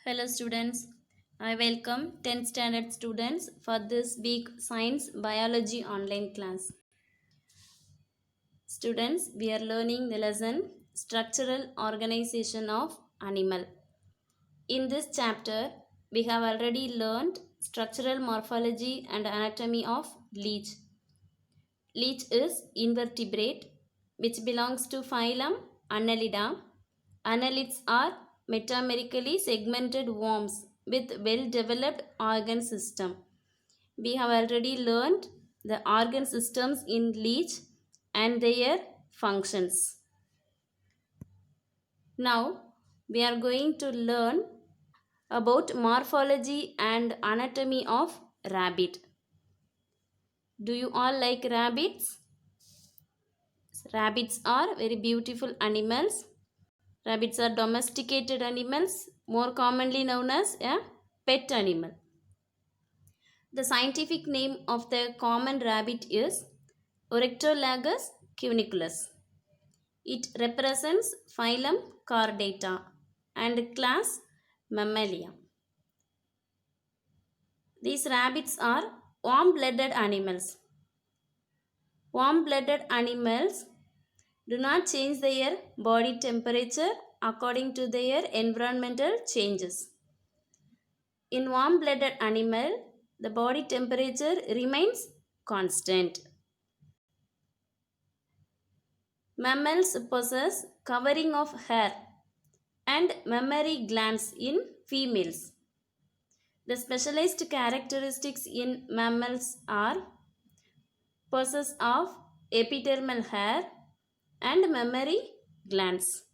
Hello students, I welcome 10th standard students for this week Science Biology online class. Students, we are learning the lesson Structural Organization of Animal. In this chapter, we have already learned structural morphology and anatomy of leech. Leech is invertebrate which belongs to phylum Annelida. Annelids are metamerically segmented worms with well-developed organ system. We have already learned the organ systems in leech and their functions. Now we are going to learn about morphology and anatomy of rabbit. Do you all like rabbits? Rabbits are very beautiful animals. Rabbits are domesticated animals, more commonly known as a pet animal. The scientific name of the common rabbit is Oryctolagus cuniculus. It represents phylum Chordata and class Mammalia. These rabbits are warm-blooded animals. Warm-blooded animals do not change their body temperature according to their environmental changes. In warm-blooded animal, the body temperature remains constant. Mammals possess covering of hair and mammary glands in females. The specialized characteristics in mammals are possess of epidermal hair and mammary glands.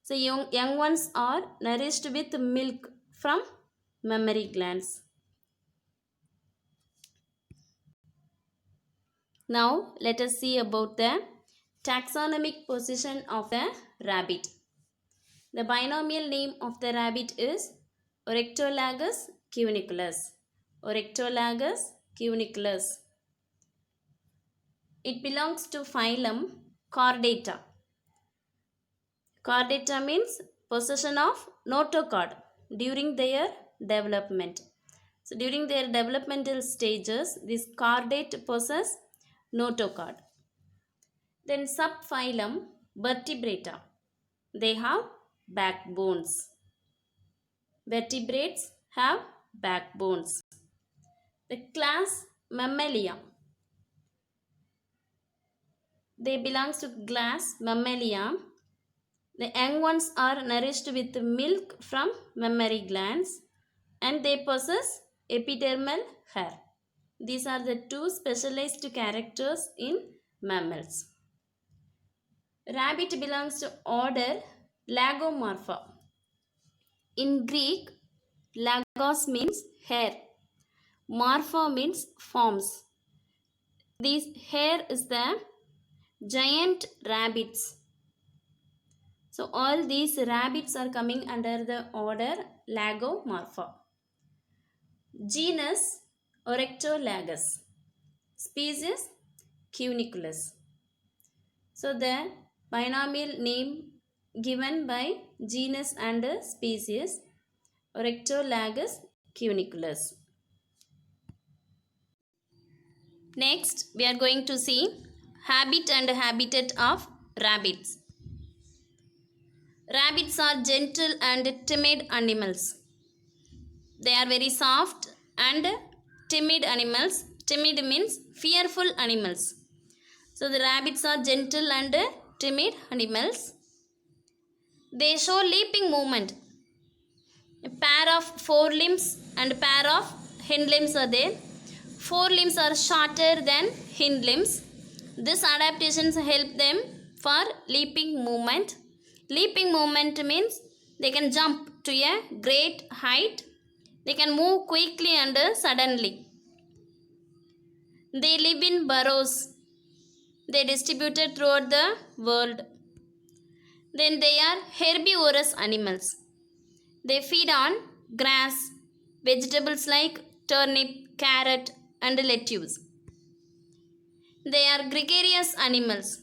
So young ones are nourished with milk from mammary glands. Now let us see about the taxonomic position of the rabbit. The binomial name of the rabbit is Oryctolagus cuniculus. Oryctolagus cuniculus. It belongs to phylum Chordata. Chordata means possession of notochord during their development. So during their developmental stages, this chordate possess notochord. Then subphylum Vertebrata. They have backbones. Vertebrates have backbones. The class Mammalia. They belong to class Mammalia. The young ones are nourished with milk from mammary glands and they possess epidermal hair. These are the two specialized characters in mammals. Rabbit belongs to order Lagomorpha. In Greek, lagos means hair. Morpha means forms. This hair is the giant rabbits. So all these rabbits are coming under the order Lagomorpha. Genus Oryctolagus. Species Cuniculus. So the binomial name given by genus and species Oryctolagus cuniculus. Next we are going to see habit and habitat of rabbits. Rabbits are gentle and timid animals. They are very soft and timid animals. Timid means fearful animals. So the rabbits are gentle and timid animals. They show leaping movement. A pair of forelimbs and a pair of hind limbs are there. Forelimbs are shorter than hind limbs. These adaptations help them for leaping movement. Leaping movement means they can jump to a great height. They can move quickly and suddenly. They live in burrows. They distributed throughout the world. Then they are herbivorous animals. They feed on grass, vegetables like turnip, carrot and lettuce. They are gregarious animals.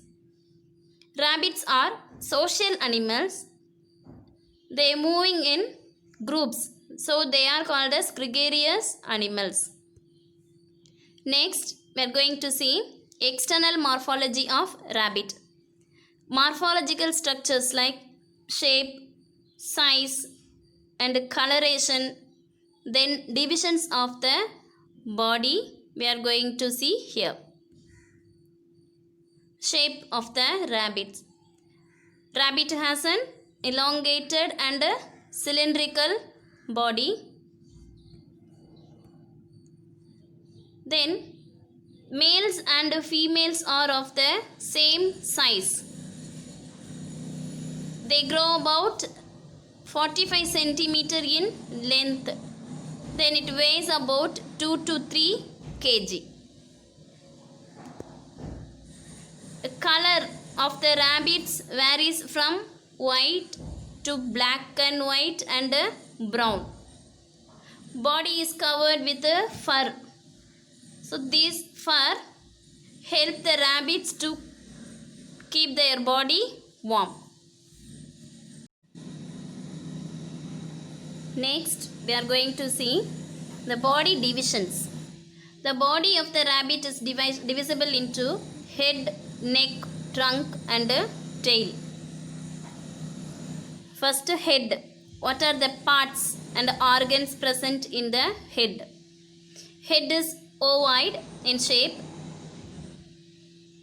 Rabbits are social animals. They are moving in groups. So they are called as gregarious animals. Next, we are going to see external morphology of rabbit. Morphological structures like shape, size, and coloration, then divisions of the body we are going to see here. Shape of the rabbit. Rabbit has an elongated and cylindrical body. Then males and females are of the same size. They grow about 45 centimeter in length. Then it weighs about 2 to 3 kg. The color of the rabbits varies from white to black and white and brown. Body is covered with fur. So these fur help the rabbits to keep their body warm. Next, we are going to see the body divisions. The body of the rabbit is divisible into head, neck, trunk and tail. First, head. What are the parts and organs present in the head? Head is ovoid in shape.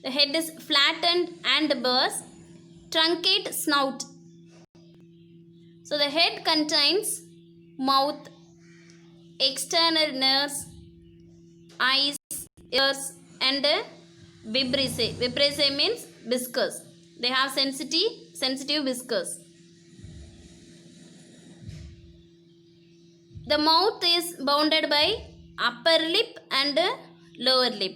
The head is flattened and bears truncate snout. So the head contains mouth, external nerves, eyes, ears and vibrissae. Vibrissae means whiskers. They have sensitive whiskers. The mouth is bounded by upper lip and lower lip.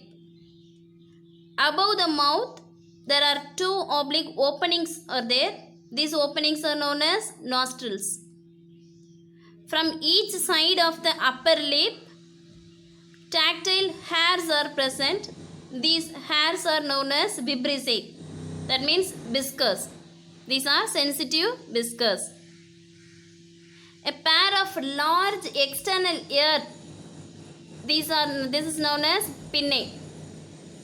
Above the mouth, there are two oblique openings are there. These openings are known as nostrils. From each side of the upper lip, tactile hairs are present. These hairs are known as vibrissae. That means whiskers. These are sensitive whiskers. A pair of large external ear. This is known as pinnae.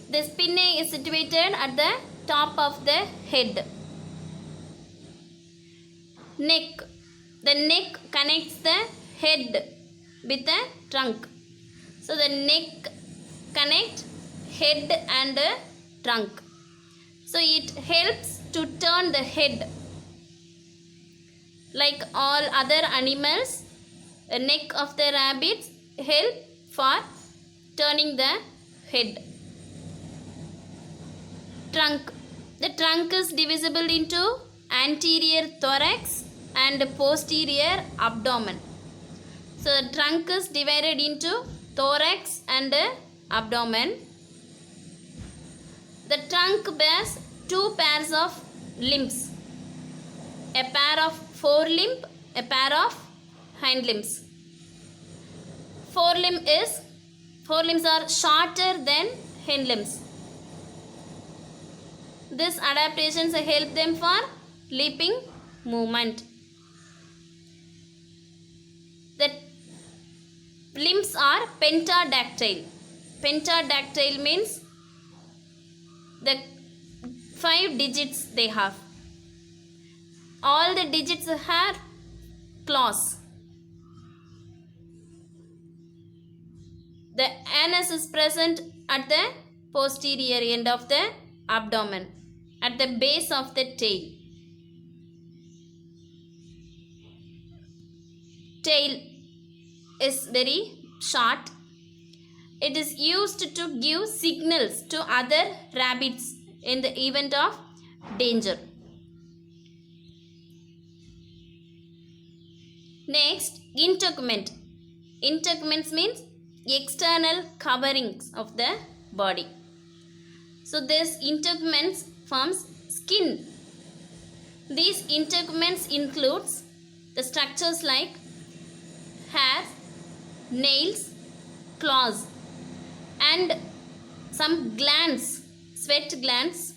This pinnae is situated at the top of the head. Neck. The neck connects the head with the trunk. So the neck connects head and trunk. So it helps to turn the head. Like all other animals, the neck of the rabbits help for turning the head. Trunk. The trunk is divisible into anterior thorax and posterior abdomen. So the trunk is divided into thorax and abdomen. The trunk bears two pairs of limbs. A pair of forelimb, a pair of hind limbs. Forelimbs are shorter than hind limbs. These adaptations help them for leaping movement. The limbs are pentadactyl. Pentadactyl means the 5 digits they have. All the digits have claws. The anus is present at the posterior end of the abdomen, at the base of the tail. Tail is very short. It is used to give signals to other rabbits in the event of danger. Next, integument. Integuments means external coverings of the body. So this integuments forms skin. These integuments includes the structures like hair, nails, claws and some glands, sweat glands,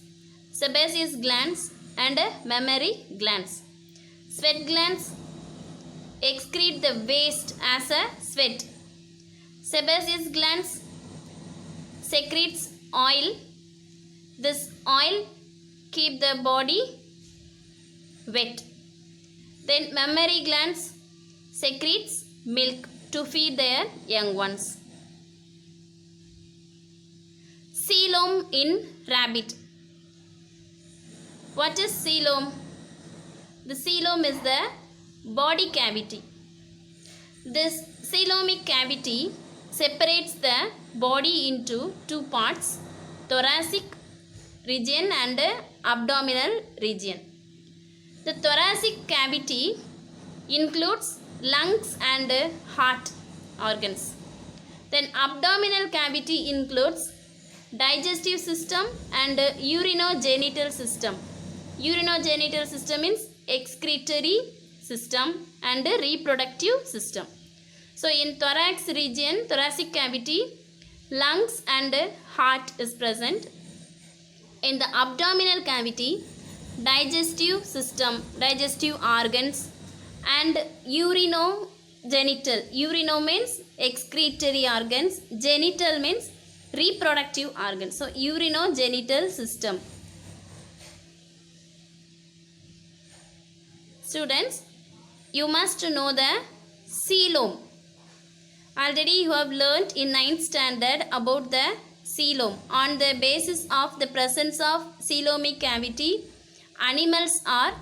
sebaceous glands and mammary glands. Sweat glands excrete the waste as a sweat. Sebaceous glands secretes oil. This oil keep the body wet. Then mammary glands secretes milk to feed their young ones. Coelom in rabbit. What is coelom? The coelom is the body cavity. This coelomic cavity separates the body into two parts, thoracic region and abdominal region. The thoracic cavity includes lungs and heart organs. Then abdominal cavity includes digestive system and urinogenital system. Urinogenital system means excretory system and reproductive system. So in thorax region, thoracic cavity, lungs and heart is present. In the abdominal cavity, digestive system, digestive organs and urinogenital. Urino means excretory organs, genital means reproductive organs. So urinogenital system. Students, you must know the coelom. Already you have learnt in 9th standard about the coelom. On the basis of the presence of coelomic cavity, animals are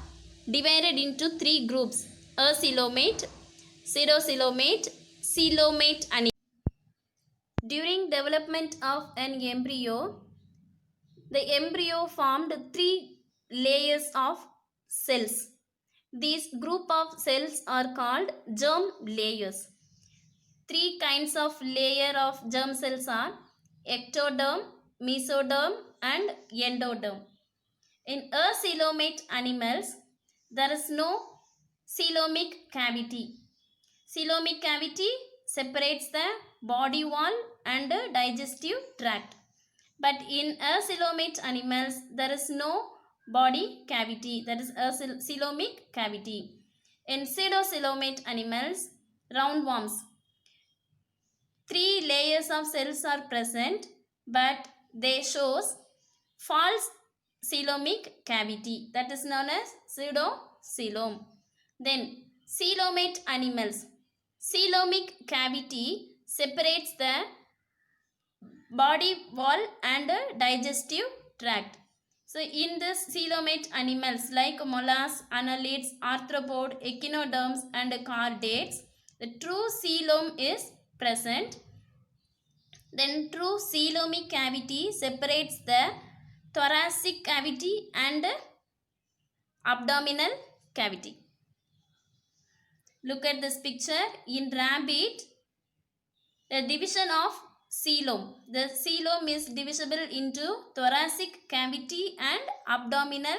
divided into 3 groups: acoelomate, pseudocoelomate, coelomate animals. During development of an embryo, the embryo formed 3 layers of cells. These group of cells are called germ layers. 3 kinds of layer of germ cells are ectoderm, mesoderm and endoderm. In acoelomate animals, there is no coelomic cavity. Coelomic cavity separates the body wall and digestive tract. But in acoelomate animals, there is no body cavity, that is coelomic cavity. In pseudocoelomate animals, roundworms, 3 layers of cells are present, but they shows false coelomic cavity, that is known as pseudocoelom. Then coelomate animals, coelomic cavity separates the body wall and digestive tract. So in this coelomate animals like mollusks, annelids, arthropod, echinoderms and chordates, the true coelom is present. Then true coelomic cavity separates the thoracic cavity and abdominal cavity. Look at this picture. In rabbit, the division of coelom. The coelom is divisible into thoracic cavity and abdominal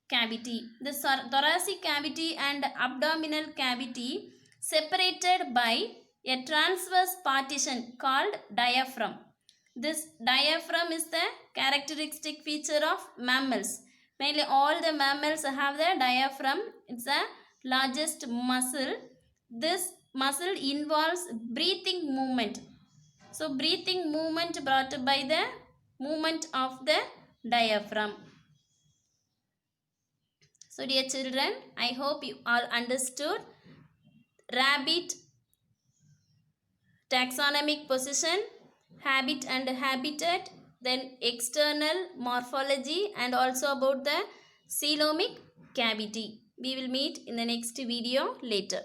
cavity. The thoracic cavity and abdominal cavity separated by a transverse partition called diaphragm. This diaphragm is the characteristic feature of mammals. Mainly all the mammals have the diaphragm. It's the largest muscle. This muscle involves breathing movement. So breathing movement brought by the movement of the diaphragm. So dear children, I hope you all understood rabbit taxonomic position, habit and habitat, then external morphology and also about the coelomic cavity. We will meet in the next video later.